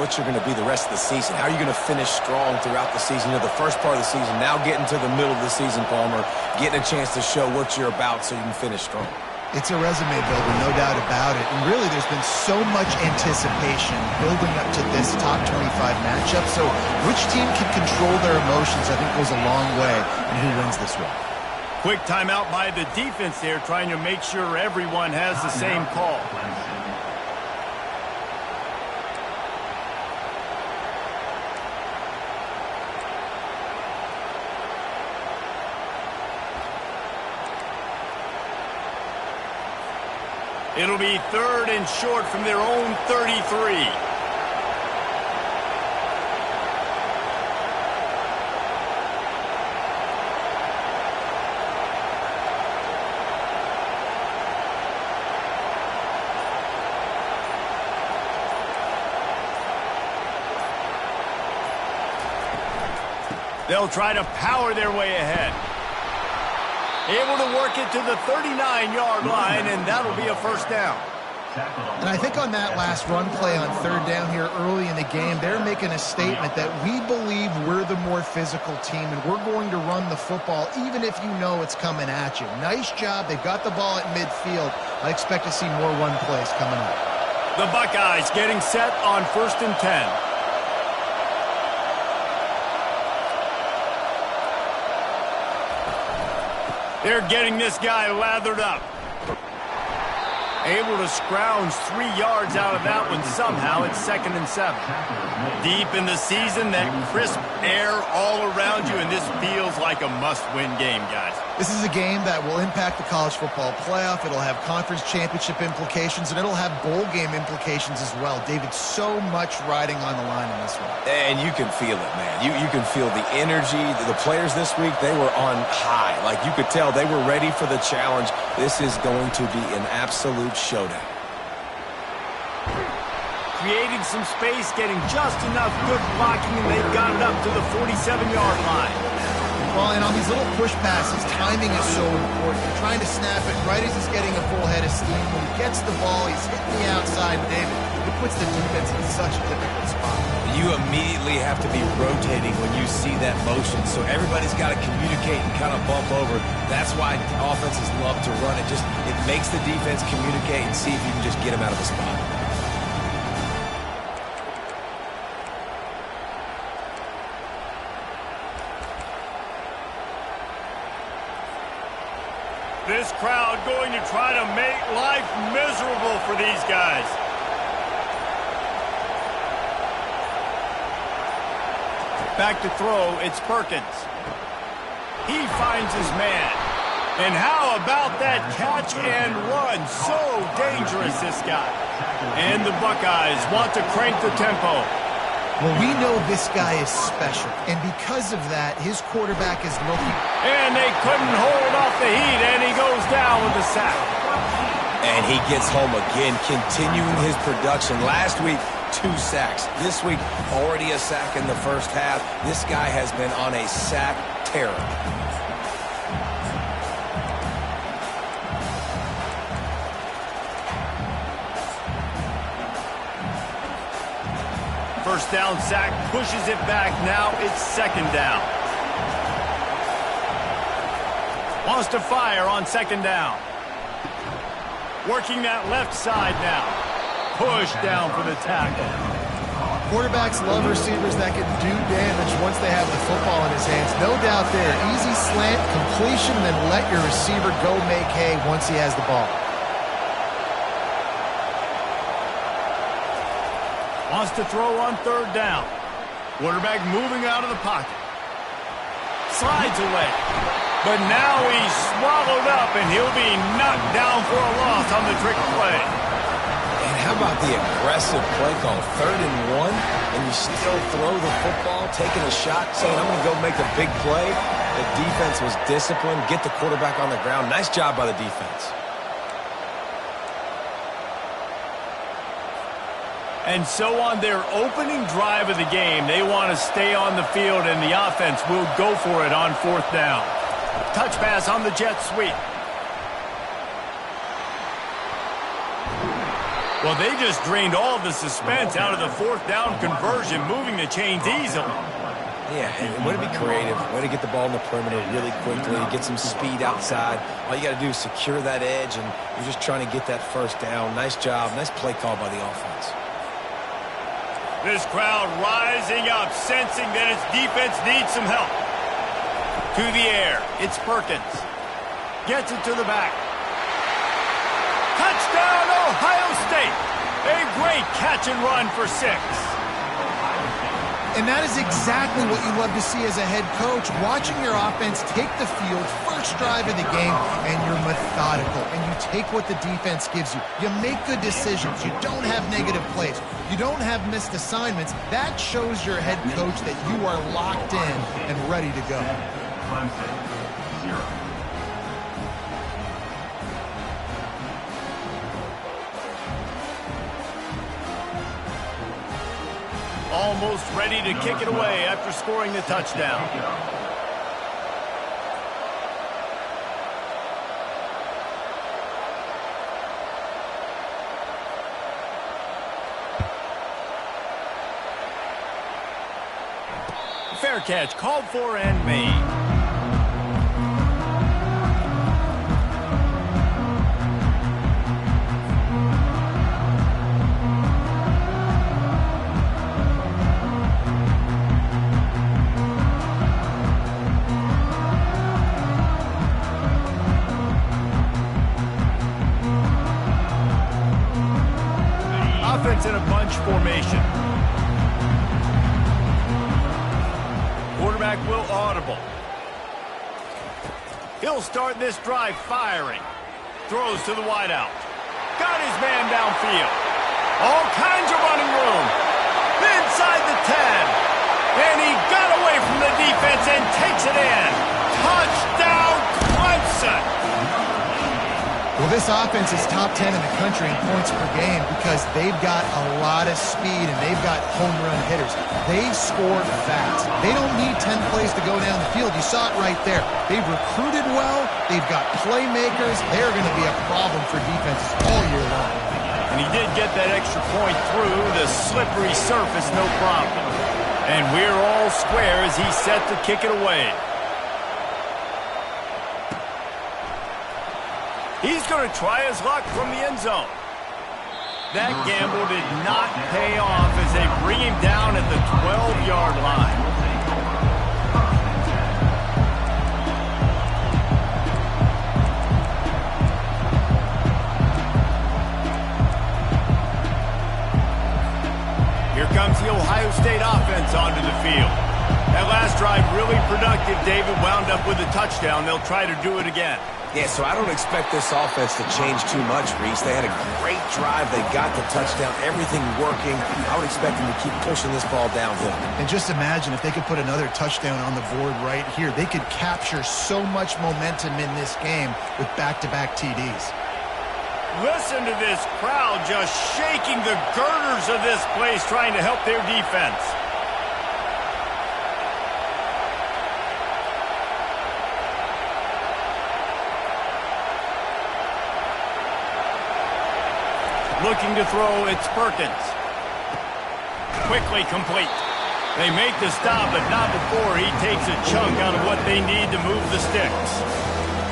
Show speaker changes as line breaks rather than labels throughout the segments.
what you're going to be the rest of the season. How are you going to finish strong throughout the season? You know, the first part of the season, now getting to the middle of the season, Palmer, getting a chance to show what you're about so you can finish strong.
It's a resume builder, no doubt about it. And really, there's been so much anticipation building up to this top 25 matchup. So which team can control their emotions, I think, goes a long way in who wins this one.
Quick timeout by the defense there, trying to make sure everyone has the same call. It'll be 3rd and short from their own 33. They'll try to power their way ahead. Able to work it to the 39-yard line, and that'll be a first down.
And I think on that last run play on 3rd down here early in the game, they're making a statement that we believe we're the more physical team, and we're going to run the football even if you know it's coming at you. Nice job. They've got the ball at midfield. I expect to see more run plays coming up.
The Buckeyes getting set on 1st and 10. They're getting this guy lathered up. Able to scrounge 3 yards out of that one somehow. It's 2nd and 7. Deep in the season, that crisp air all around you, and this feels like a must-win game, guys.
This is a game that will impact the college football playoff. It'll have conference championship implications, and it'll have bowl game implications as well. David, so much riding on the line in this one.
And you can feel it, man. You can feel the energy. The players this week, they were on high. Like, you could tell they were ready for the challenge. This is going to be an absolute showdown.
Creating some space, getting just enough good blocking, and they've got it up to the 47-yard line.
Well, and on these little push passes, timing is so important. You're trying to snap it right as he's getting a full head of steam. When he gets the ball, he's hitting the outside, David. It puts the defense in such a difficult spot.
You immediately have to be rotating when you see that motion, so everybody's got to communicate and kind of bump over. That's why offenses love to run it. It makes the defense communicate and see if you can just get them out of the spot.
This crowd going to try to make life miserable for these guys. Back to throw, it's Perkins. He finds his man. And how about that catch and run? So dangerous, this guy. And the Buckeyes want to crank the tempo.
Well, we know this guy is special, and because of that, his quarterback is looking.
And they couldn't hold off the heat, and he goes down with a sack.
And he gets home again, continuing his production. Last week, 2 sacks. This week, already a sack in the first half. This guy has been on a sack terror.
First down sack, pushes it back. Now it's 2nd down. Wants to fire on 2nd down. Working that left side now. Push down for the tackle.
Quarterbacks love receivers that can do damage once they have the football in his hands. No doubt there. Easy slant, completion, then let your receiver go make hay once he has the ball.
Wants to throw on 3rd down. Quarterback moving out of the pocket. Slides away. But now he's swallowed up, and he'll be knocked down for a loss on the trick play.
And how about the aggressive play call? 3rd and 1, and you still throw the football, taking a shot, saying, I'm going to go make a big play. The defense was disciplined, get the quarterback on the ground. Nice job by the defense.
And so on their opening drive of the game, they want to stay on the field, and the offense will go for it on 4th down. Touch pass on the jet sweep. Well, they just drained all the suspense out of the fourth down conversion, moving the chains easily.
Yeah, and way to be creative, way to get the ball in the perimeter really quickly, get some speed outside. All you got to do is secure that edge, and you're just trying to get that first down. Nice job, nice play call by the offense.
This crowd rising up, sensing that its defense needs some help. To the air, it's Perkins. Gets it to the back. Touchdown, Ohio State. A great catch and run for 6.
And that is exactly what you love to see as a head coach, watching your offense take the field, first drive of the game, and you're methodical, and you take what the defense gives you. You make good decisions. You don't have negative plays. You don't have missed assignments. That shows your head coach that you are locked in and ready to go.
Clemson, 0.
Almost ready to kick it away after scoring the touchdown. Fair catch called for and made. Offense in a bunch formation. Quarterback will audible. He'll start this drive firing. Throws to the wideout. Got his man downfield. All kinds of running room. Inside the 10. And he got away from the defense and takes it in. Touchdown, Clemson.
Well, this offense is top 10 in the country in points per game because they've got a lot of speed and they've got home run hitters. They score fast. They don't need 10 plays to go down the field. You saw it right there. They've recruited well. They've got playmakers. They're going to be a problem for defenses all year long.
And he did get that extra point through the slippery surface, no problem. And we're all square as he's set to kick it away. He's going to try his luck from the end zone. That gamble did not pay off as they bring him down at the 12-yard line. Here comes the Ohio State offense onto the field. That last drive really productive. David wound up with a touchdown. They'll try to do it again.
Yeah, so I don't expect this offense to change too much, Reese. They had a great drive. They got the touchdown, everything working. I would expect them to keep pushing this ball downhill.
And just imagine if they could put another touchdown on the board right here. They could capture so much momentum in this game with back-to-back TDs.
Listen to this crowd just shaking the girders of this place, trying to help their defense. Looking to throw, it's Perkins. Quickly complete. They make the stop, but not before he takes a chunk out of what they need to move the sticks.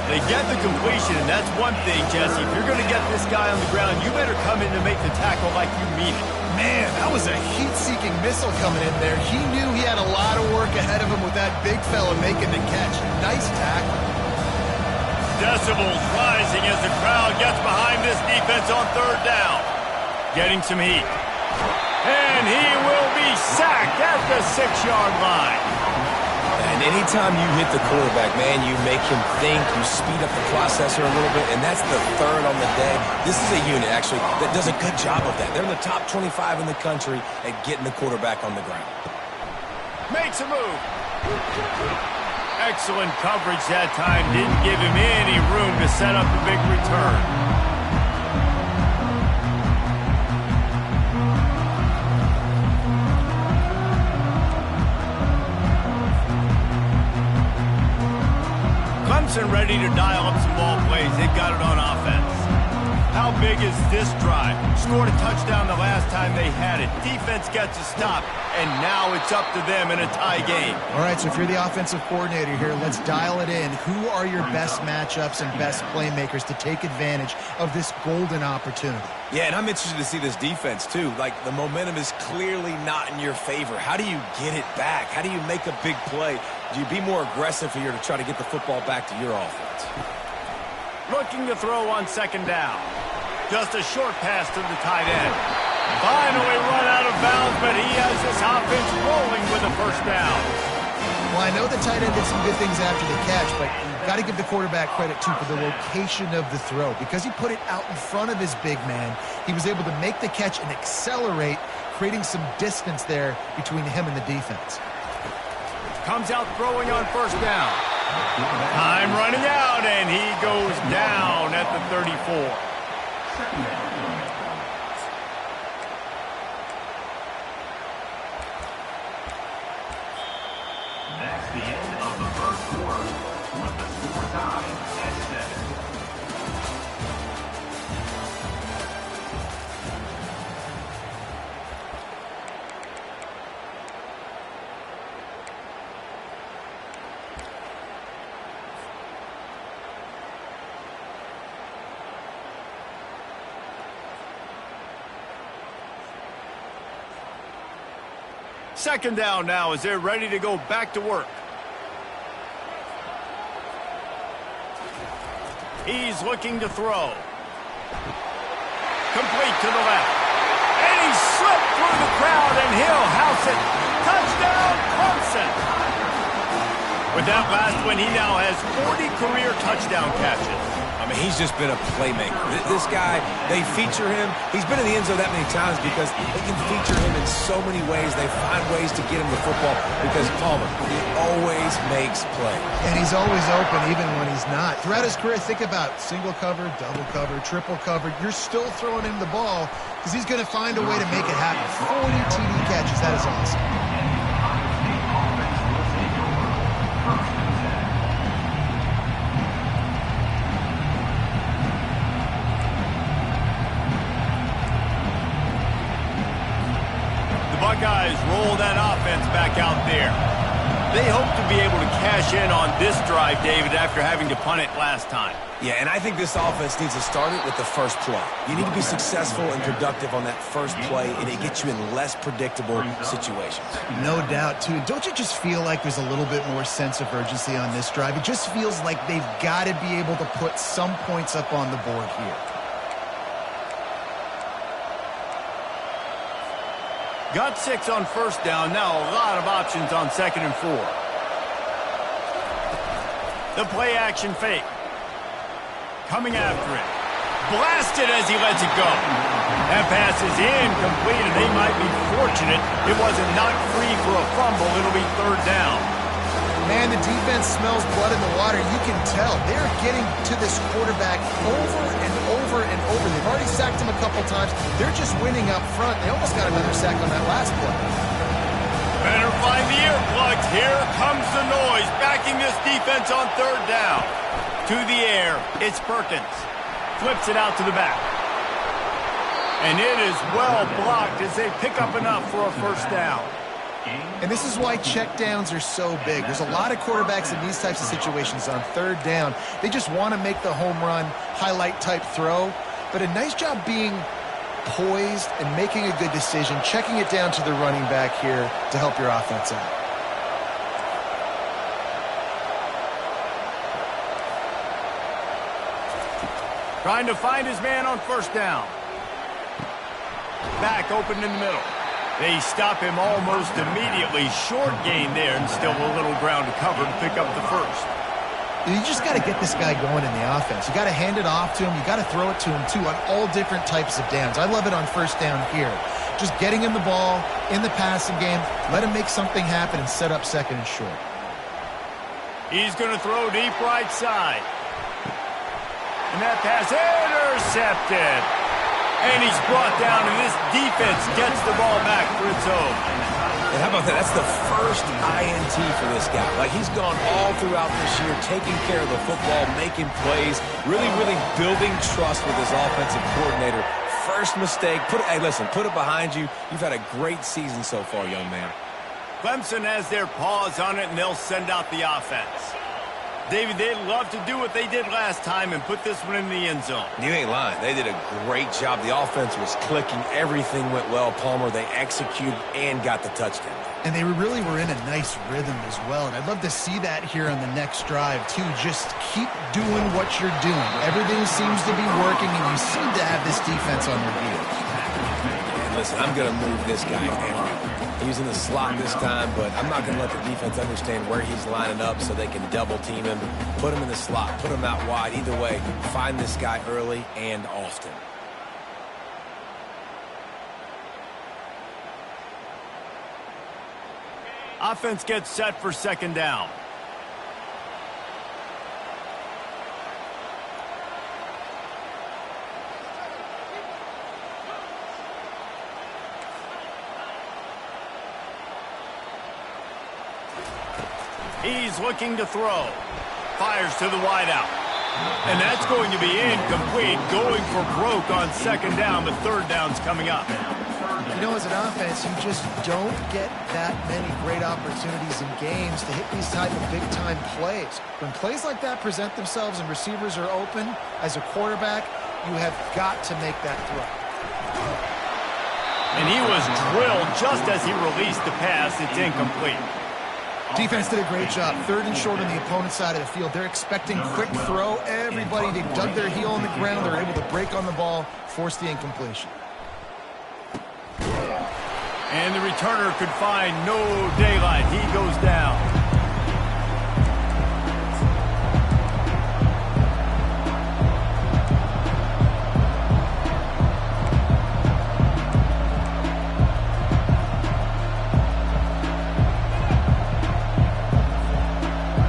They get the completion, and that's one thing, Jesse. If you're going to get this guy on the ground, you better come in to make the tackle like you mean it.
Man, that was a heat-seeking missile coming in there. He knew he had a lot of work ahead of him with that big fella making the catch. Nice tackle.
Decibels rising as the crowd gets behind this defense on third down. Getting some heat. And he will be sacked at the 6-yard line.
And anytime you hit the quarterback, man, you make him think, you speed up the processor a little bit, and that's the third on the day. This is a unit, actually, that does a good job of that. They're in the top 25 in the country at getting the quarterback on the ground.
Makes a move. Excellent coverage that time. Didn't give him any room to set up a big return. Clemson ready to dial up some ball plays. They've got it on offense. How big is this drive? Scored a touchdown the last time they had it. Defense gets a stop, and now it's up to them in a tie game.
All right, so if you're the offensive coordinator here, let's dial it in. Who are your best matchups and best playmakers to take advantage of this golden opportunity?
Yeah, and I'm interested to see this defense, too. Like, the momentum is clearly not in your favor. How do you get it back? How do you make a big play? Do you be more aggressive here to try to get the football back to your offense?
Looking to throw on second down. Just a short pass to the tight end. Finally run out of bounds, but he has this offense rolling with a first down.
Well, I know the tight end did some good things after the catch, but you've got to give the quarterback credit, too, for the location of the throw. Because he put it out in front of his big man, he was able to make the catch and accelerate, creating some distance there between him and the defense.
Comes out throwing on first down. Time running out, and he goes down at the 34.
That's the end of the first quarter with the score tied at 7.
Second down now as they're ready to go back to work. He's looking to throw. Complete to the left. And he slipped through the crowd, and he'll house it. Touchdown, Clemson. With that last one, he now has 40 career touchdown catches.
I mean, he's just been a playmaker. This guy, they feature him. He's been in the end zone that many times because they can feature him in so many ways. They find ways to get him the football because Palmer, he always makes plays.
And he's always open even when he's not. Throughout his career, think about single cover, double cover, triple cover. You're still throwing him the ball because he's going to find a way to make it happen. 40 TD catches. That is awesome.
Buckeyes roll that offense back out there. They hope to be able to cash in on this drive, David, after having to punt it last time.
Yeah, and I think this offense needs to start it with the first play. You need to be successful and productive on that first play, and it gets you in less predictable situations.
No doubt, too. Don't you just feel like there's a little bit more sense of urgency on this drive? It just feels like they've got to be able to put some points up on the board here.
Got 6 on first down. Now a lot of options on second and 4. The play action fake. Coming after it. Blasted as he lets it go. That pass is incomplete, and they might be fortunate it wasn't knocked free for a fumble. It'll be third down.
Man, the defense smells blood in the water. You can tell. They're getting to this quarterback over and over and over. They've already sacked him a couple times. They're just winning up front. They almost got another sack on that last play.
Better find the earplugs. Here comes the noise, backing this defense on third down. To the air, it's Perkins. Flips it out to the back. And it is well blocked as they pick up enough for a first down.
And this is why checkdowns are so big. There's a lot of quarterbacks in these types of situations on third down. They just want to make the home run, highlight-type throw. But a nice job being poised and making a good decision, checking it down to the running back here to help your offense out.
Trying to find his man on first down. Back open in the middle. They stop him almost immediately. Short gain there, and still a little ground to cover to pick up the first.
You just got to get this guy going in the offense. You got to hand it off to him. You got to throw it to him, too, on all different types of downs. I love it on first down here. Just getting him the ball in the passing game, let him make something happen and set up second and short.
He's going to throw deep right side. And that pass intercepted. And he's brought down, and this defense gets the ball back for its own.
And how about that? That's the first INT for this guy. Like, he's gone all throughout this year, taking care of the football, making plays, really, really building trust with his offensive coordinator. First mistake, hey, listen, put it behind you. You've had a great season so far, young man.
Clemson has their paws on it, and they'll send out the offense. David, they'd love to do what they did last time and put this one in the end zone.
You ain't lying. They did a great job. The offense was clicking. Everything went well, Palmer. They executed and got the touchdown.
And they really were in a nice rhythm as well. And I'd love to see that here on the next drive, too. Just keep doing what you're doing. Everything seems to be working, and you seem to have this defense on their heels.
And listen, I'm going to move this guy everywhere. He's in the slot this time, but I'm not going to let the defense understand where he's lining up so they can double team him. Put him in the slot, put him out wide. Either way, find this guy early and often.
Offense gets set for second down. He's looking to throw. Fires to the wideout. And that's going to be incomplete. Going for broke on second down, but third down's coming up.
You know, as an offense, you just don't get that many great opportunities in games to hit these type of big-time plays. When plays like that present themselves and receivers are open, as a quarterback, you have got to make that throw.
And he was drilled just as he released the pass. It's incomplete.
Defense did a great job. Third and short on the opponent's side of the field. They're expecting quick throw. Everybody, they dug their heel on the ground. They're able to break on the ball, force the incompletion.
And the returner could find no daylight. He goes down.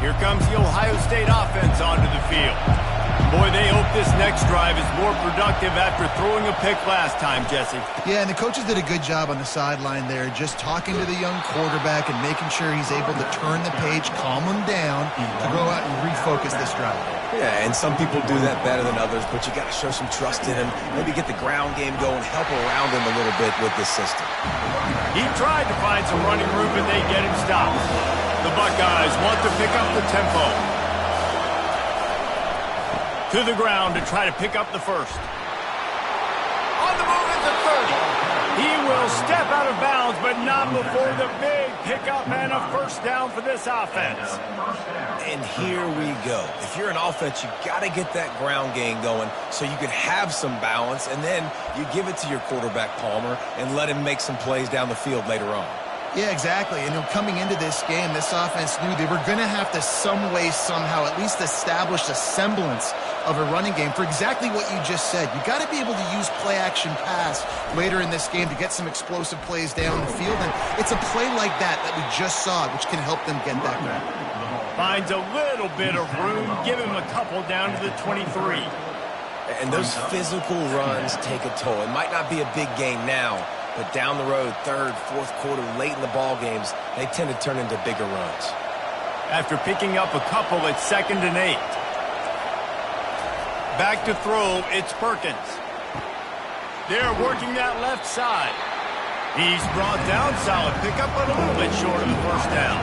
Here comes the Ohio State offense onto the field. Boy, they hope this next drive is more productive after throwing a pick last time, Jesse.
Yeah, and the coaches did a good job on the sideline there, just talking to the young quarterback and making sure he's able to turn the page, calm him down, to go out and refocus this drive.
Yeah, and some people do that better than others, but you got to show some trust in him. Maybe get the ground game going, help around him a little bit with this system.
He tried to find some running room, but they get him stopped. The Buckeyes want to pick up the tempo. To the ground to try to pick up the first. On the move at the 30. He will step out of bounds, but not before the big pickup and a first down for this offense.
And here we go. If you're an offense, you got to get that ground game going so you can have some balance, and then you give it to your quarterback, Palmer, and let him make some plays down the field later on.
Yeah, exactly. And coming into this game, this offense knew they were going to have to some way, somehow, at least establish a semblance of a running game for exactly what you just said. You got to be able to use play-action pass later in this game to get some explosive plays down the field. And it's a play like that we just saw, which can help them get that ground.
Finds a little bit of room. Give him a couple down to the 23.
And those physical runs take a toll. It might not be a big game now, but down the road, third, fourth quarter, late in the ball games, they tend to turn into bigger runs.
After picking up a couple, it's 2nd and 8. Back to throw, it's Perkins. They're working that left side. He's brought down, solid pickup, but a little bit short of the first down.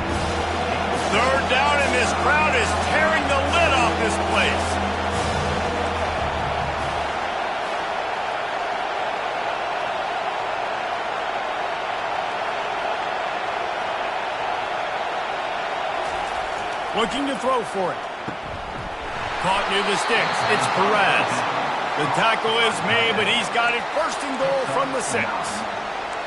Third down, and this crowd is tearing the lid off this place. Looking to throw for it. Caught near the sticks. It's Perez. The tackle is made, but he's got it first and goal from the 6.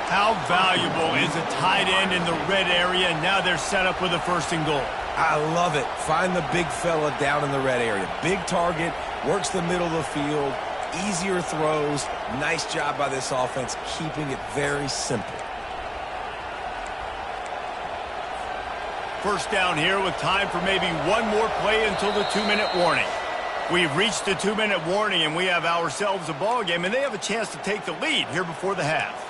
How valuable is a tight end in the red area? Now they're set up with a first and goal.
I love it. Find the big fella down in the red area. Big target, works the middle of the field, easier throws. Nice job by this offense, keeping it very simple.
First down here with time for maybe one more play until the 2-minute warning. We've reached the 2-minute warning, and we have ourselves a ball game, and they have a chance to take the lead here before the half.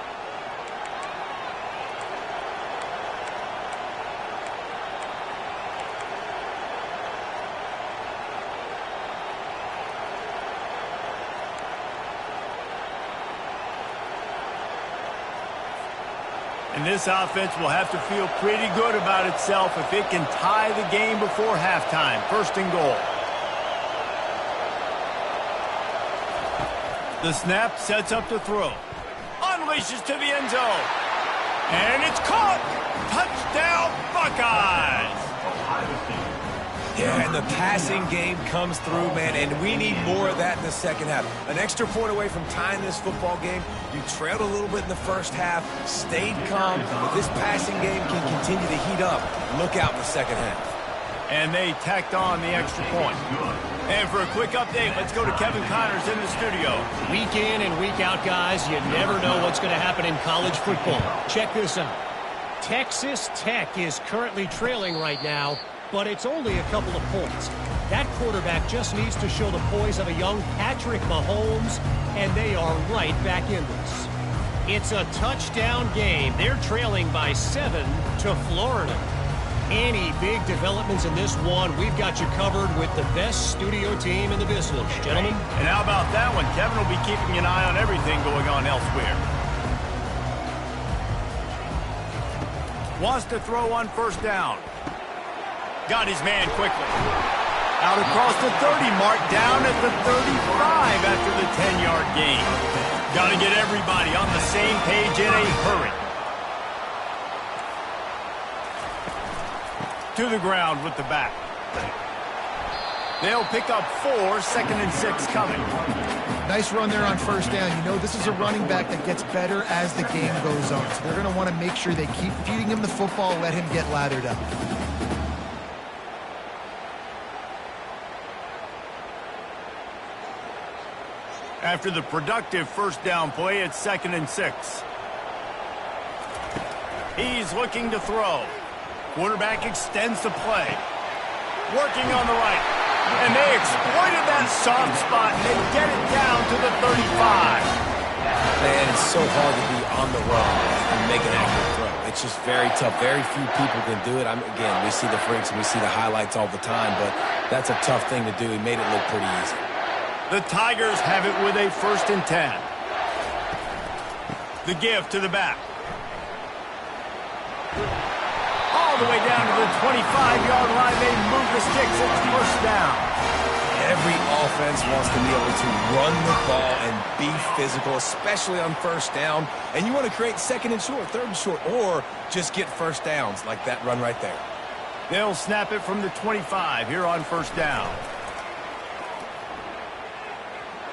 And this offense will have to feel pretty good about itself if it can tie the game before halftime. First and goal. The snap sets up the throw. Unleashes to the end zone. And it's caught. Touchdown, Buckeyes.
Yeah, and the passing game comes through, man, and we need more of that in the second half. An extra point away from tying this football game. You trailed a little bit in the first half, stayed calm. If this passing game can continue to heat up, look out in the second half.
And they tacked on the extra point. And for a quick update, let's go to Kevin Connors in the studio.
Week in and week out, guys, you never know what's going to happen in college football. Check this out. Texas Tech is currently trailing right now, but it's only a couple of points. That quarterback just needs to show the poise of a young Patrick Mahomes, and they are right back in this. It's a touchdown game. They're trailing by 7 to Florida. Any big developments in this one, we've got you covered with the best studio team in the business, gentlemen.
And how about that one? Kevin will be keeping an eye on everything going on elsewhere. Wants to throw on first down. Got his man quickly. Out across the 30 mark, down at the 35 after the 10-yard gain. Got to get everybody on the same page in a hurry. To the ground with the back. They'll pick up 4, second and 6 coming.
Nice run there on first down. You know, this is a running back that gets better as the game goes on. So they're going to want to make sure they keep feeding him the football, let him get lathered up.
After the productive first down play, it's second and 6. He's looking to throw. Quarterback extends the play. Working on the right. And they exploited that soft spot, and they get it down to the 35.
Man, it's so hard to be on the run and make an accurate throw. It's just very tough. Very few people can do it. Again, we see the freaks and we see the highlights all the time, but that's a tough thing to do. He made it look pretty easy.
The Tigers have it with a first and 10. The give to the back. All the way down to the 25-yard line. They move the sticks. It's first down.
Every offense wants to be able to run the ball and be physical, especially on first down. And you want to create second and short, third and short, or just get first downs like that run right there.
They'll snap it from the 25 here on first down.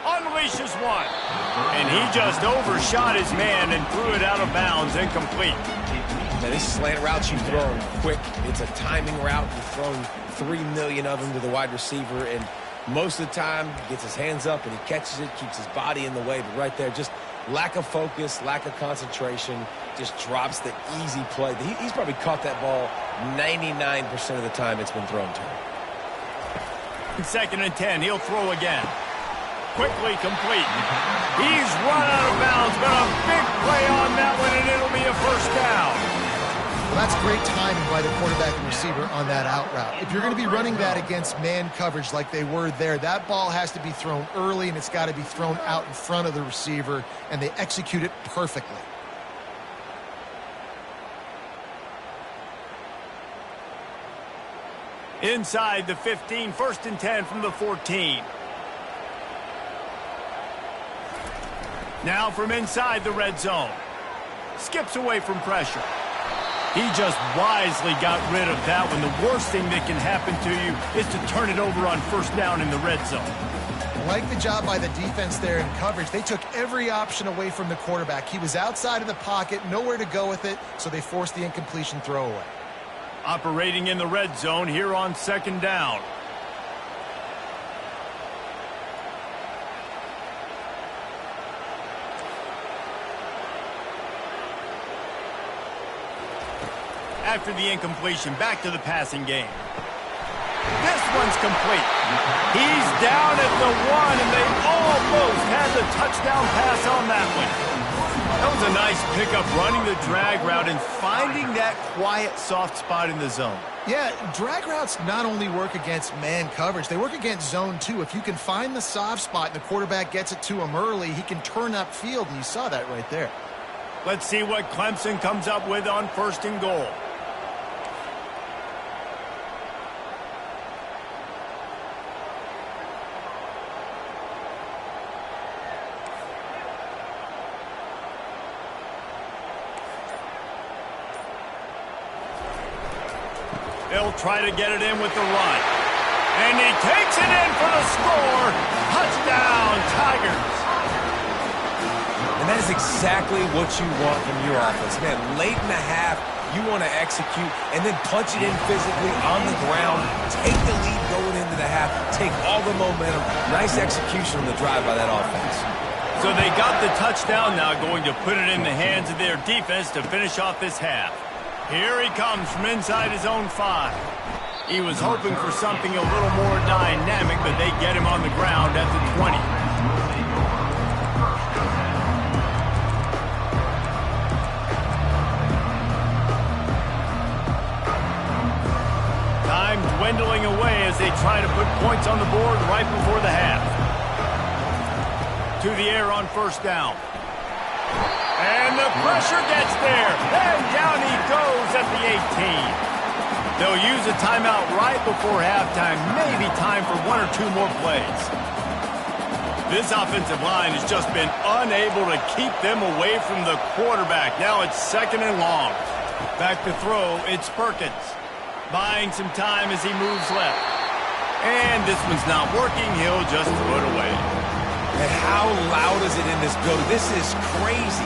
Unleashes one. And he just overshot his man and threw it out of bounds, incomplete.
Now, these slant routes you throw quick. It's a timing route. You've thrown 3 million of them to the wide receiver, and most of the time he gets his hands up and he catches it, keeps his body in the way. But right there, just lack of focus, lack of concentration, just drops the easy play. He's probably caught that ball 99% of the time it's been thrown to him.
Second and 10, he'll throw again. Quickly complete. He's run out of bounds, but a big play on that one, and it'll be a first down.
Well, that's great timing by the quarterback and receiver on that out route. If you're going to be running that against man coverage like they were there, that ball has to be thrown early, and it's got to be thrown out in front of the receiver, and they execute it perfectly.
Inside the 15, first and 10 from the 14. Now from inside the red zone. Skips away from pressure. He just wisely got rid of that one. The worst thing that can happen to you is to turn it over on first down in the red zone.
I like the job by the defense there in coverage. They took every option away from the quarterback. He was outside of the pocket, nowhere to go with it, so they forced the incompletion throwaway.
Operating in the red zone here on second down. After the incompletion, back to the passing game. This one's complete. He's down at the 1, and they almost had the touchdown pass on that one. That was a nice pickup, running the drag route and finding that quiet, soft spot in the zone.
Yeah, drag routes not only work against man coverage, they work against zone too. If you can find the soft spot and the quarterback gets it to him early, he can turn upfield, and you saw that right there.
Let's see what Clemson comes up with on 1st and goal. They'll try to get it in with the run. And he takes it in for the score. Touchdown, Tigers.
And that is exactly what you want from your offense. Man, late in the half, you want to execute and then punch it in physically on the ground. Take the lead going into the half. Take all the momentum. Nice execution on the drive by that offense.
So they got the touchdown now, going to put it in the hands of their defense to finish off this half. Here he comes from inside his own 5. He was hoping for something a little more dynamic, but they get him on the ground at the 20. Time dwindling away as they try to put points on the board right before the half. To the air on 1st down. And the pressure gets there. And down he goes at the 18. They'll use a timeout right before halftime. Maybe time for 1 or 2 more plays. This offensive line has just been unable to keep them away from the quarterback. Now it's 2nd and long. Back to throw, it's Perkins. Buying some time as he moves left. And this one's not working. He'll just throw it away.
And how loud is it in this building? This is crazy.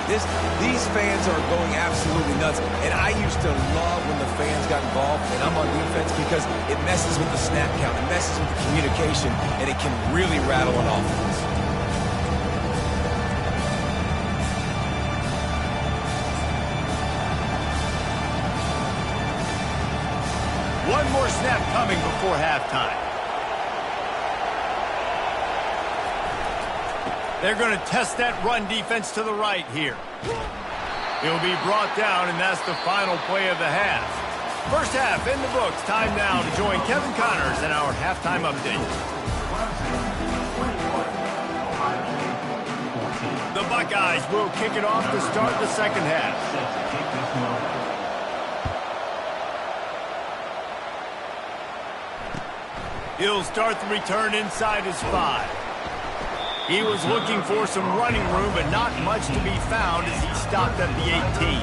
These fans are going absolutely nuts. And I used to love when the fans got involved, and I'm on defense, because it messes with the snap count. It messes with the communication, and it can really rattle an offense.
One more snap coming before halftime. They're going to test that run defense to the right here. He'll be brought down, and that's the final play of the half. First half in the books. Time now to join Kevin Connors in our halftime update. The Buckeyes will kick it off to start the second half. He'll start the return inside his 5. He was looking for some running room, but not much to be found as he stopped at the 18.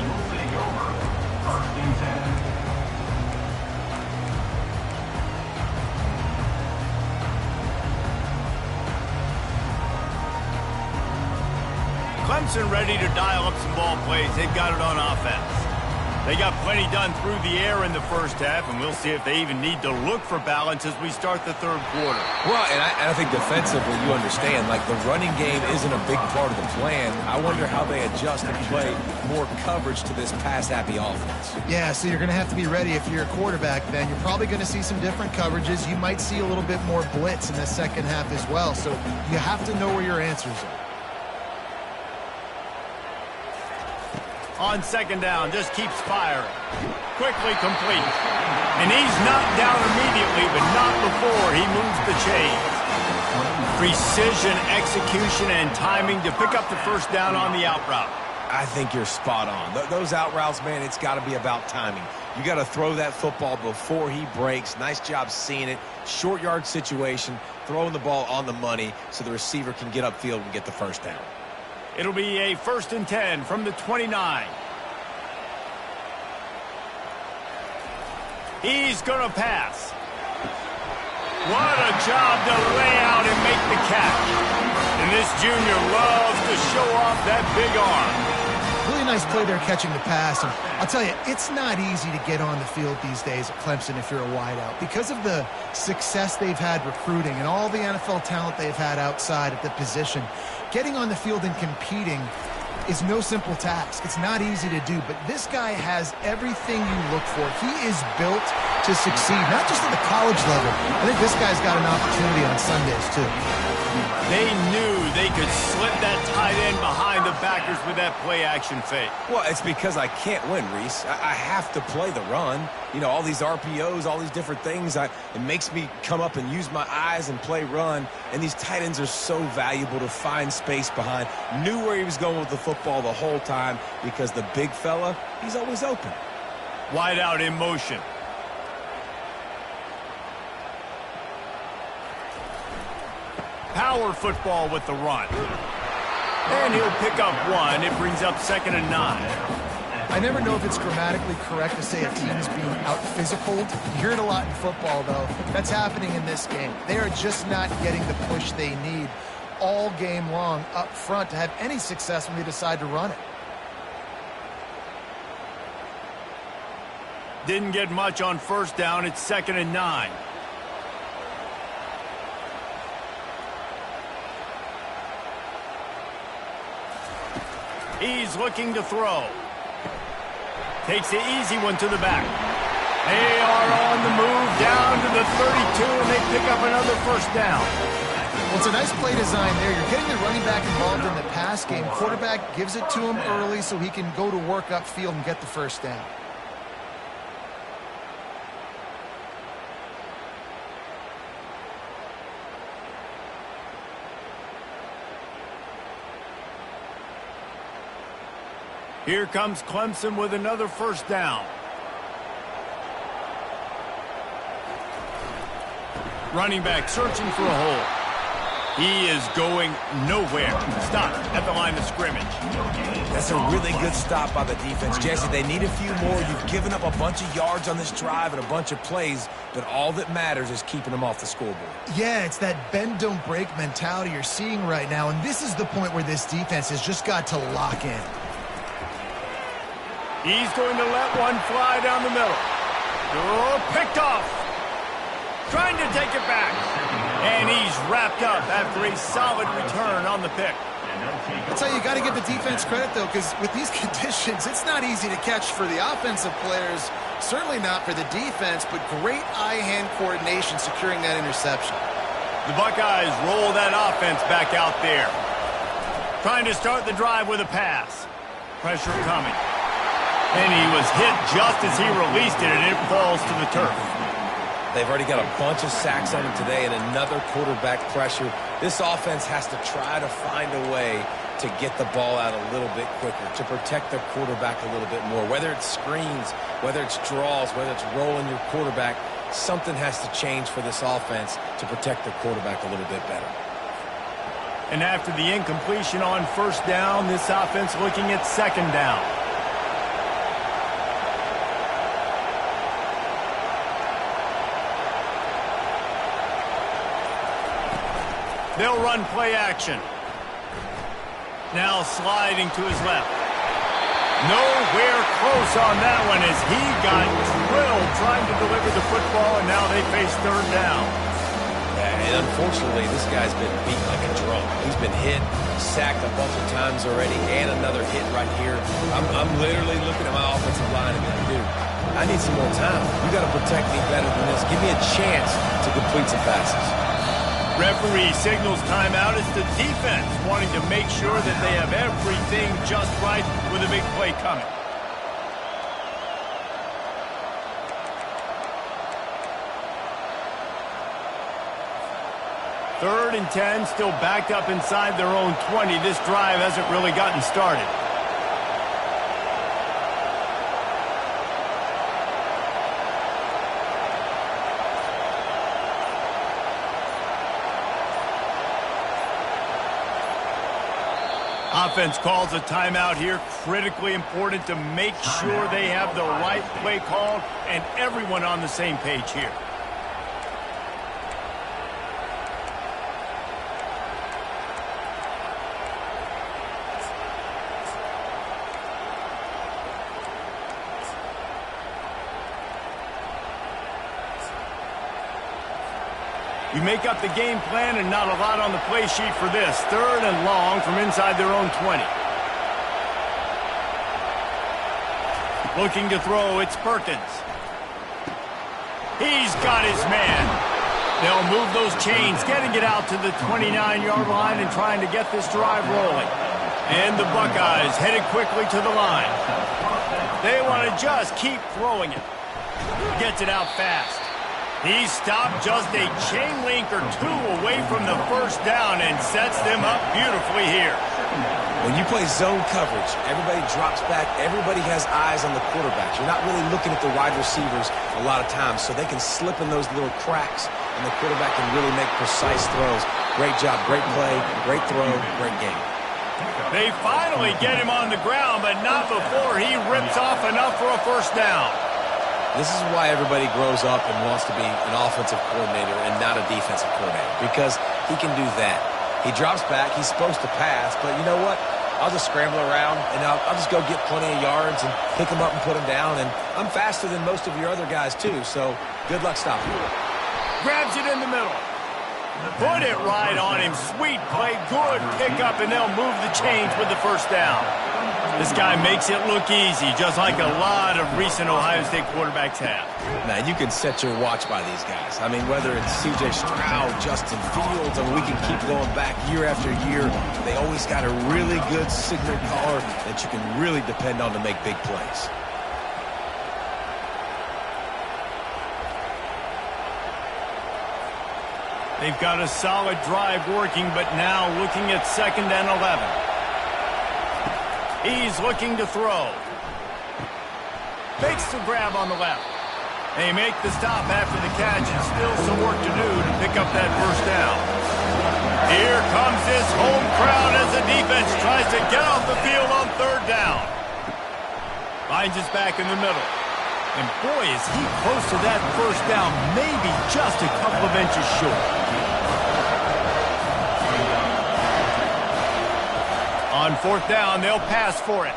Clemson ready to dial up some ball plays. They've got it on offense. They got plenty done through the air in the first half, and we'll see if they even need to look for balance as we start the third quarter.
Well, and I think defensively, you understand, like, the running game isn't a big part of the plan. I wonder how they adjust and play more coverage to this pass-happy offense.
Yeah, so you're going to have to be ready if you're a quarterback, Ben. You're probably going to see some different coverages. You might see a little bit more blitz in the second half as well, so you have to know where your answers are.
On 2nd down, just keeps firing. Quickly complete. And he's knocked down immediately, but not before he moves the chains. Precision, execution, and timing to pick up the first down on the out route.
I think you're spot on. Those out routes, man, it's got to be about timing. You got to throw that football before he breaks. Nice job seeing it. Short yard situation, throwing the ball on the money so the receiver can get upfield and get the first down.
It'll be a 1st and 10 from the 29. He's going to pass. What a job to lay out and make the catch. And this junior loves to show off that big arm.
Really nice play there catching the pass. And I'll tell you, it's not easy to get on the field these days at Clemson if you're a wideout. Because of the success they've had recruiting and all the NFL talent they've had outside at the position, getting on the field and competing is no simple task. It's not easy to do, but this guy has everything you look for. He is built to succeed, not just at the college level. I think this guy's got an opportunity on Sundays, too.
They knew they could slip that tight end behind the backers with that play-action fake.
Well, it's because I can't win, Reese. I have to play the run. You know, all these RPOs, all these different things. It makes me come up and use my eyes and play run. And these tight ends are so valuable to find space behind. Knew where he was going with the football the whole time because the big fella, he's always open.
Wide out in motion. Power football with the run. And he'll pick up one. It brings up 2nd and 9.
I never know if it's grammatically correct to say a team is being out-physicaled. You hear it a lot in football, though. That's happening in this game. They are just not getting the push they need all game long up front to have any success when they decide to run it.
Didn't get much on 1st down. It's 2nd and 9. He's looking to throw. Takes the easy one to the back. They are on the move down to the 32, and they pick up another 1st down.
Well, it's a nice play design there. You're getting the running back involved in the pass game. Quarterback gives it to him early so he can go to work upfield and get the 1st down.
Here comes Clemson with another 1st down. Running back searching for a hole. He is going nowhere. Stop at the line of scrimmage.
That's a really good stop by the defense. Jesse, they need a few more. You've given up a bunch of yards on this drive and a bunch of plays, but all that matters is keeping them off the scoreboard.
Yeah, it's that bend, don't break mentality you're seeing right now, and this is the point where this defense has just got to lock in.
He's going to let one fly down the middle. Oh, picked off. Trying to take it back. And he's wrapped up after a solid return on the pick.
That's how you got to give the defense credit, though, because with these conditions, it's not easy to catch for the offensive players, certainly not for the defense, but great eye-hand coordination securing that interception.
The Buckeyes roll that offense back out there. Trying to start the drive with a pass. Pressure coming. And he was hit just as he released it, and it falls to the turf.
They've already got a bunch of sacks on him today and another quarterback pressure. This offense has to try to find a way to get the ball out a little bit quicker, to protect their quarterback a little bit more. Whether it's screens, whether it's draws, whether it's rolling your quarterback, something has to change for this offense to protect their quarterback a little bit better.
And after the incompletion on 1st down, this offense looking at 2nd down. They'll run play action. Now sliding to his left. Nowhere close on that one as he got drilled trying to deliver the football, and now they face 3rd down.
Yeah, and unfortunately, this guy's been beat like a drum. He's been hit, sacked a bunch of times already, and another hit right here. I'm literally looking at my offensive line and being like, dude, I need some more time. You got to protect me better than this. Give me a chance to complete some passes.
Referee signals timeout. It's the defense wanting to make sure that they have everything just right with a big play coming. Third and 10, still backed up inside their own 20. This drive hasn't really gotten started. Offense calls a timeout here. Critically important to make sure they have the right play called and everyone on the same page here. You make up the game plan and not a lot on the play sheet for this. 3rd and long from inside their own 20. Looking to throw, it's Perkins. He's got his man. They'll move those chains, getting it out to the 29-yard line and trying to get this drive rolling. And the Buckeyes headed quickly to the line. They want to just keep throwing it. Gets it out fast. He stopped just a chain link or two away from the first down and sets them up beautifully here.
When you play zone coverage, everybody drops back. Everybody has eyes on the quarterback. You're not really looking at the wide receivers a lot of times, so they can slip in those little cracks, and the quarterback can really make precise throws. Great job, great play, great throw, great game.
They finally get him on the ground, but not before he rips off enough for a first down.
This is why everybody grows up and wants to be an offensive coordinator and not a defensive coordinator, because he can do that. He drops back. He's supposed to pass, but you know what? I'll just scramble around, and I'll just go get plenty of yards and pick him up and put him down, and I'm faster than most of your other guys, too, so good luck stopping him.
Grabs it in the middle. Put it right on him. Sweet play. Good pickup, and they'll move the chains with the first down. This guy makes it look easy, just like a lot of recent Ohio State quarterbacks have.
Man, you can set your watch by these guys. I mean, whether it's C.J. Stroud, Justin Fields, I mean, we can keep going back year after year. They always got a really good signal caller that you can really depend on to make big plays.
They've got a solid drive working, but now looking at 2nd and 11. He's looking to throw. Makes the grab on the left. They make the stop after the catch, and still some work to do to pick up that first down. Here comes this home crowd as the defense tries to get off the field on 3rd down. Finds his back in the middle. And boy, is he close to that first down, maybe just a couple of inches short. On 4th down, they'll pass for it.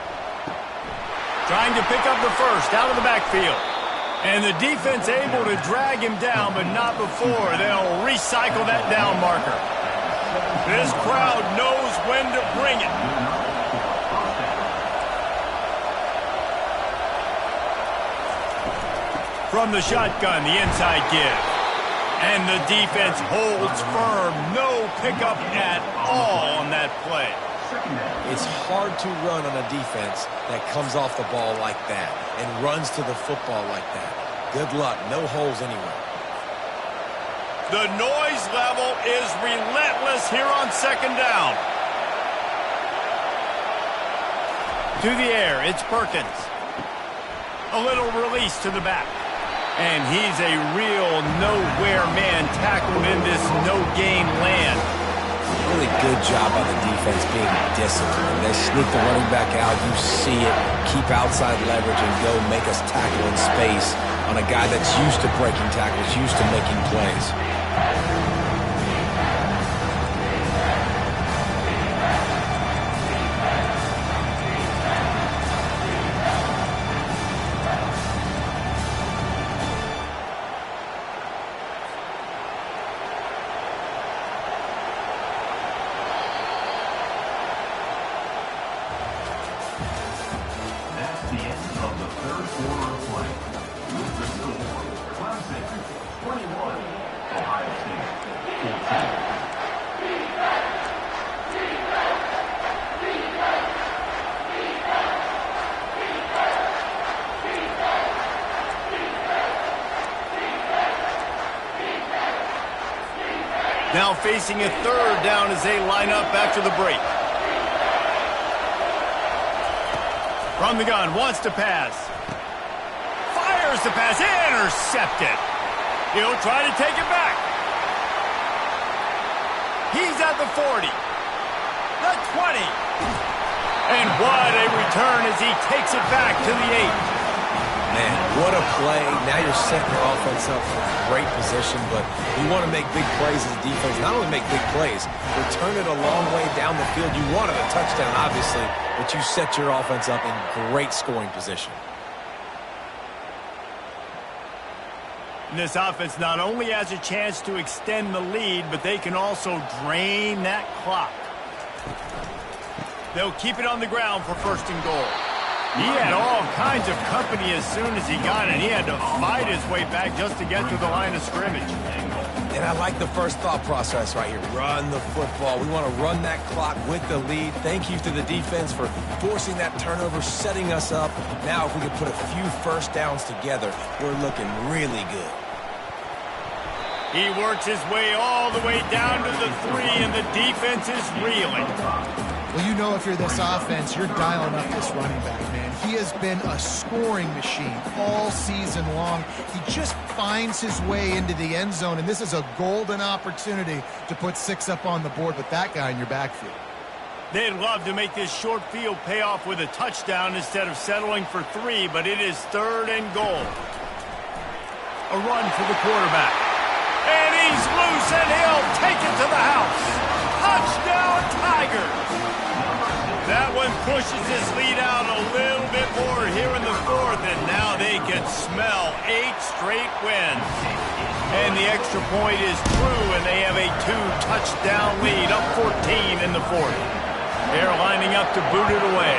Trying to pick up the first out of the backfield. And the defense able to drag him down, but not before they'll recycle that down marker. This crowd knows when to bring it. From the shotgun, the inside give. And the defense holds firm. No pickup at all on that play.
It's hard to run on a defense that comes off the ball like that and runs to the football like that. Good luck. No holes anywhere.
The noise level is relentless here on 2nd down. To the air, it's Perkins. A little release to the back. And he's a real nowhere man tackled in this no-gain land.
Really good job by the defense being disciplined. They sneak the running back out. You see it. Keep outside leverage and go make us tackle in space on a guy that's used to breaking tackles, used to making plays.
Now facing a 3rd down as they line up after the break. From the gun, wants to pass. Fires the pass, intercepted. He'll try to take it back. He's at the 40. The 20. And what a return as he takes it back to the 8.
Man, what a play. Now you're setting your offense up for great position, but you want to make big plays as a defense. Not only make big plays, return it a long way down the field. You wanted a touchdown, obviously, but you set your offense up in great scoring position.
And this offense not only has a chance to extend the lead, but they can also drain that clock. They'll keep it on the ground for 1st and goal. He had all kinds of company as soon as he got it. He had to fight his way back just to get to the line of scrimmage.
And I like the first thought process right here. Run the football. We want to run that clock with the lead. Thank you to the defense for forcing that turnover, setting us up. Now if we can put a few first downs together, we're looking really good.
He works his way all the way down to the 3, and the defense is reeling.
Well, you know if you're this offense, you're dialing up this running back, man. He has been a scoring machine all season long. He just finds his way into the end zone, and this is a golden opportunity to put 6 up on the board with that guy in your backfield.
They'd love to make this short field pay off with a touchdown instead of settling for 3, but it is 3rd and goal. A run for the quarterback. And he's loose, and he'll take it to the house. Touchdown, Tigers! That one pushes his lead out a little bit more here in the 4th, and now they can smell 8 straight wins. And the extra point is true, and they have a 2-touchdown lead, up 14 in the 4th. They're lining up to boot it away.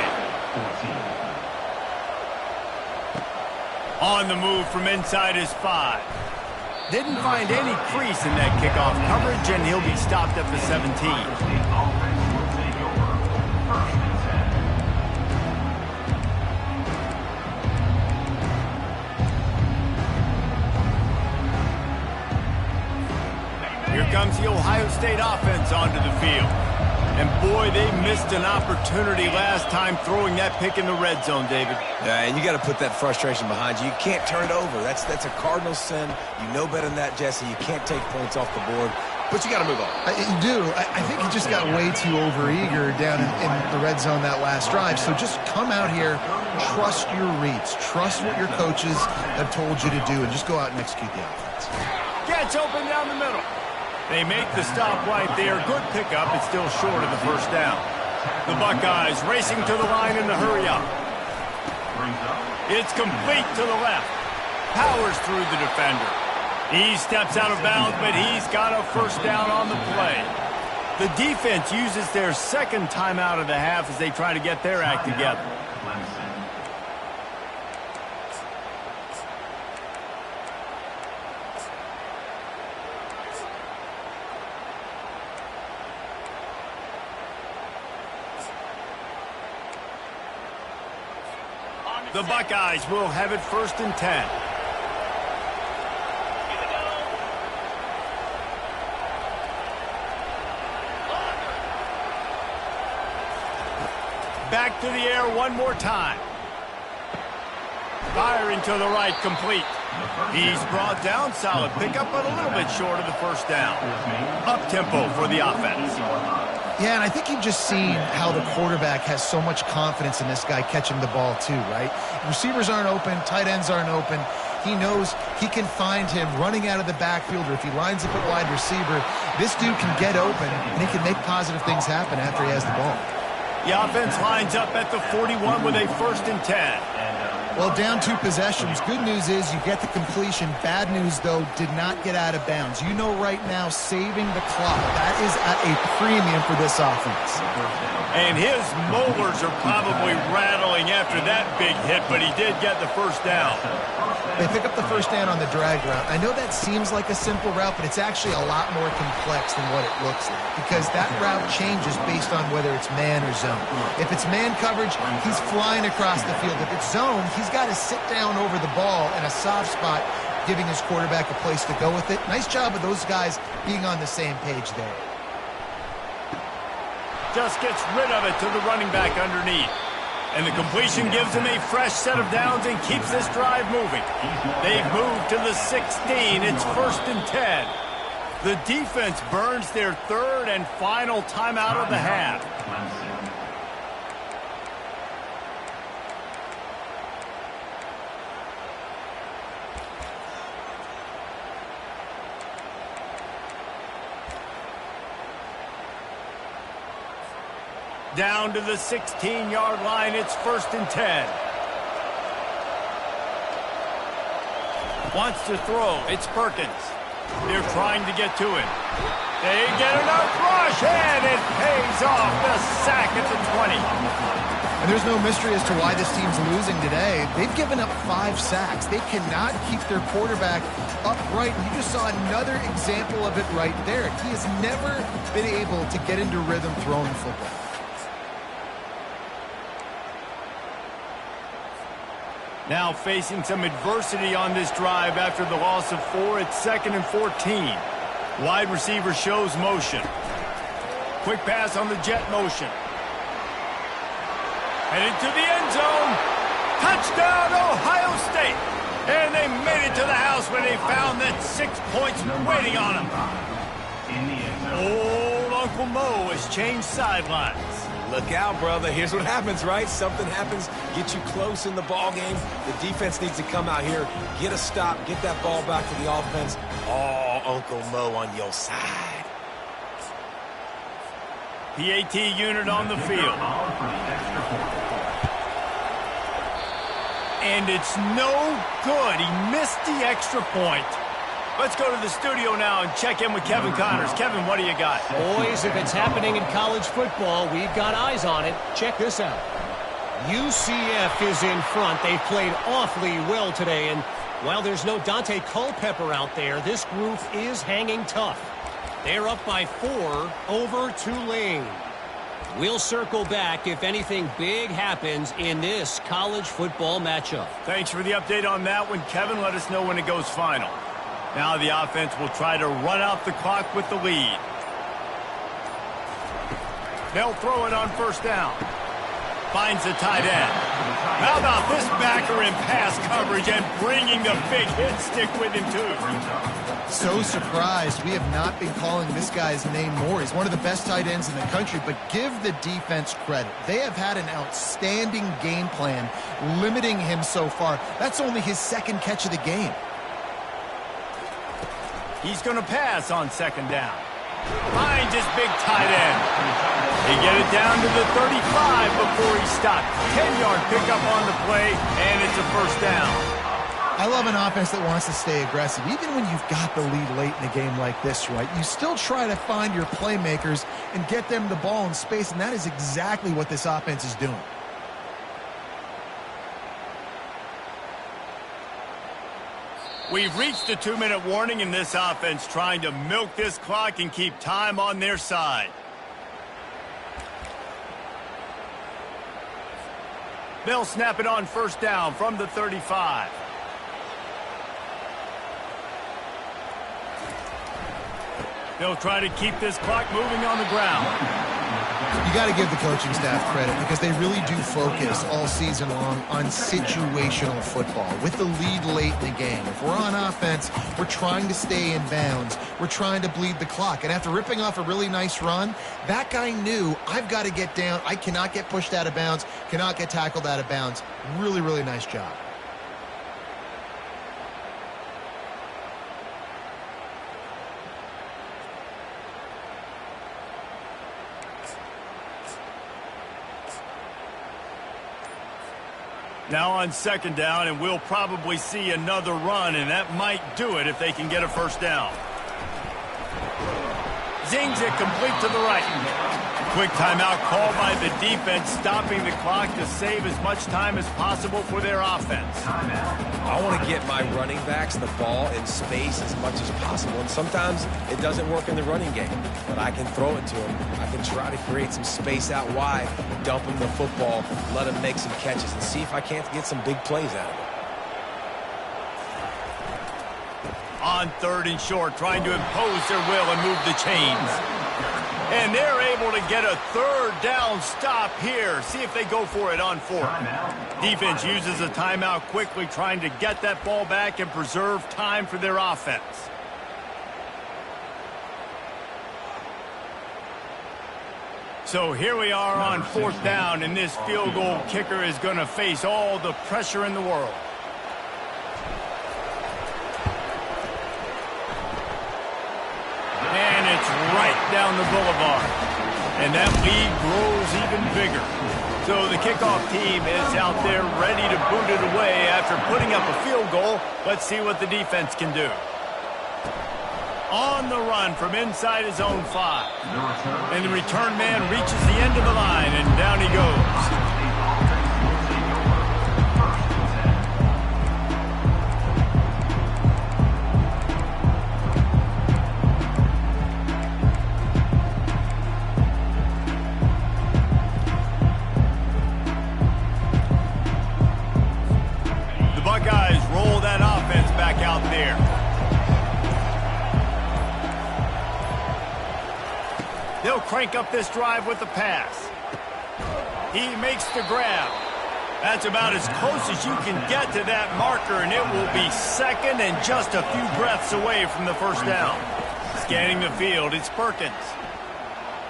On the move from inside his 5. Didn't find any crease in that kickoff coverage, and he'll be stopped at the 17. Here comes the Ohio State offense onto the field. And boy, they missed an opportunity last time throwing that pick in the red zone, David.
Yeah, and you got to put that frustration behind you. You can't turn it over. That's a cardinal sin. You know better than that, Jesse. You can't take points off the board, but you got to move on.
You do. I think he just got way too overeager down in the red zone that last drive. So just come out here, trust your reads, trust what your coaches have told you to do, and just go out and execute the offense.
Gets open down the middle. They make the stop right there. Good pickup. It's still short of the 1st down. The Buckeyes racing to the line in the hurry-up. It's complete to the left. Powers through the defender. He steps out of bounds, but he's got a 1st down on the play. The defense uses their 2nd timeout of the half as they try to get their act together. The Buckeyes will have it 1st and 10. Back to the air one more time. Firing to the right, complete. He's brought down, solid pickup, but a little bit short of the 1st down. Up-tempo for the offense.
Yeah, and I think you've just seen how the quarterback has so much confidence in this guy catching the ball too, right? Receivers aren't open, tight ends aren't open. He knows he can find him running out of the backfield, or if he lines up at wide receiver, this dude can get open, and he can make positive things happen after he has the ball.
The offense lines up at the 41 with a 1st and 10.
Well, down 2 possessions. Good news is you get the completion. Bad news, though, did not get out of bounds. You know right now, saving the clock, that is at a premium for this offense.
And his molars are probably rattling after that big hit, but he did get the 1st down.
They pick up the 1st down on the drag route. I know that seems like a simple route, but it's actually a lot more complex than what it looks like, because that route changes based on whether it's man or zone. If it's man coverage, he's flying across the field. If it's zone, he's got to sit down over the ball in a soft spot, giving his quarterback a place to go with it. Nice job of those guys being on the same page there.
Just gets rid of it to the running back underneath. And the completion gives him a fresh set of downs and keeps this drive moving. They've moved to the 16. It's 1st and 10. The defense burns their 3rd and final timeout of the half. Down to the 16-yard line, it's 1st and 10. Wants to throw, it's Perkins. They're trying to get to him. They get enough rush, and it pays off. The sack at the 20.
And there's no mystery as to why this team's losing today. They've given up 5 sacks. They cannot keep their quarterback upright. And you just saw another example of it right there. He has never been able to get into rhythm throwing football.
Now facing some adversity on this drive after the loss of 4. It's 2nd and 14. Wide receiver shows motion. Quick pass on the jet motion. Headed to the end zone. Touchdown, Ohio State. And they made it to the house when they found that 6 points waiting on them. Old Uncle Mo has changed sidelines.
Look out, brother. Here's what happens, right? Something happens, get you close in the ball game. The defense needs to come out here, get a stop, get that ball back to the offense. Oh, Uncle Mo on your side.
PAT unit on the field. And it's no good. He missed the extra point. Let's go to the studio now and check in with Kevin Connors. Kevin, what do you got?
Boys, if it's happening in college football, we've got eyes on it. Check this out. UCF is in front. They've played awfully well today, and while there's no Dante Culpepper out there, this group is hanging tough. They're up by 4 over Tulane. We'll circle back if anything big happens in this college football matchup.
Thanks for the update on that one, Kevin. Let us know when it goes final. Now the offense will try to run out the clock with the lead. They'll throw it on 1st down. Finds the tight end. How about this backer in pass coverage and bringing the big hit stick with him, too?
So surprised we have not been calling this guy's name more. He's one of the best tight ends in the country, but give the defense credit. They have had an outstanding game plan limiting him so far. That's only his 2nd catch of the game.
He's going to pass on 2nd down. Finds his big tight end. They get it down to the 35 before he stopped. 10-yard pickup on the play, and it's a 1st down.
I love an offense that wants to stay aggressive. Even when you've got the lead late in a game like this, right, you still try to find your playmakers and get them the ball in space, and that is exactly what this offense is doing.
We've reached the 2-minute warning in this offense, trying to milk this clock and keep time on their side. They'll snap it on 1st down from the 35. They'll try to keep this clock moving on the ground.
You got to give the coaching staff credit because they really do focus all season long on situational football with the lead late in the game. If we're on offense, we're trying to stay in bounds. We're trying to bleed the clock. And after ripping off a really nice run, that guy knew, I've got to get down. I cannot get pushed out of bounds, cannot get tackled out of bounds. Really, really nice job.
Now on 2nd down, and we'll probably see another run, and that might do it if they can get a 1st down. Zings it complete to the right. Quick timeout called by the defense, stopping the clock to save as much time as possible for their offense.
I want to get my running backs the ball in space as much as possible, and sometimes it doesn't work in the running game, but I can throw it to them. I can try to create some space out wide, dump them the football, let them make some catches, and see if I can't get some big plays out of it.
On 3rd and short, trying to impose their will and move the chains. And they're able to get a 3rd down stop here. See if they go for it on 4th. Defense uses a timeout quickly, trying to get that ball back and preserve time for their offense. So here we are on 4th down, and this field goal kicker is going to face all the pressure in the world. And it's right down the boulevard. And that lead grows even bigger. So the kickoff team is out there ready to boot it away after putting up a field goal. Let's see what the defense can do. On the run from inside his own 5. And the return man reaches the end of the line, and down he goes. crank up this drive with the pass. He makes the grab. That's about as close as you can get to that marker, and it will be second and just a few breaths away from the first down. Scanning the field, it's Perkins.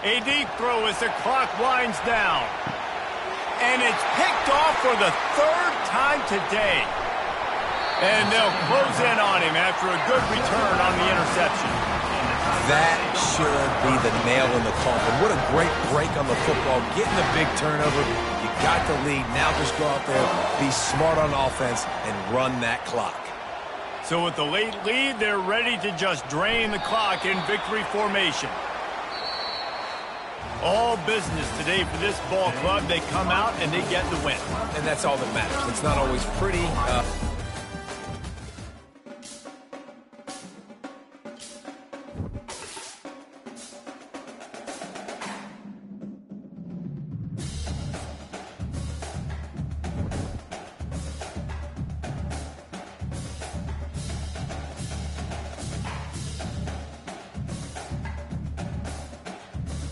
A deep throw as the clock winds down. And it's picked off for the third time today. And they'll close in on him after a good return on the interception.
That should be the nail in the coffin. What a great break on the football. Getting the big turnover. You got the lead. Now just go out there, be smart on offense, and run that clock.
So with the late lead, they're ready to just drain the clock in victory formation. All business today for this ball club. They come out and they get the win.
And that's all that matters. It's not always pretty.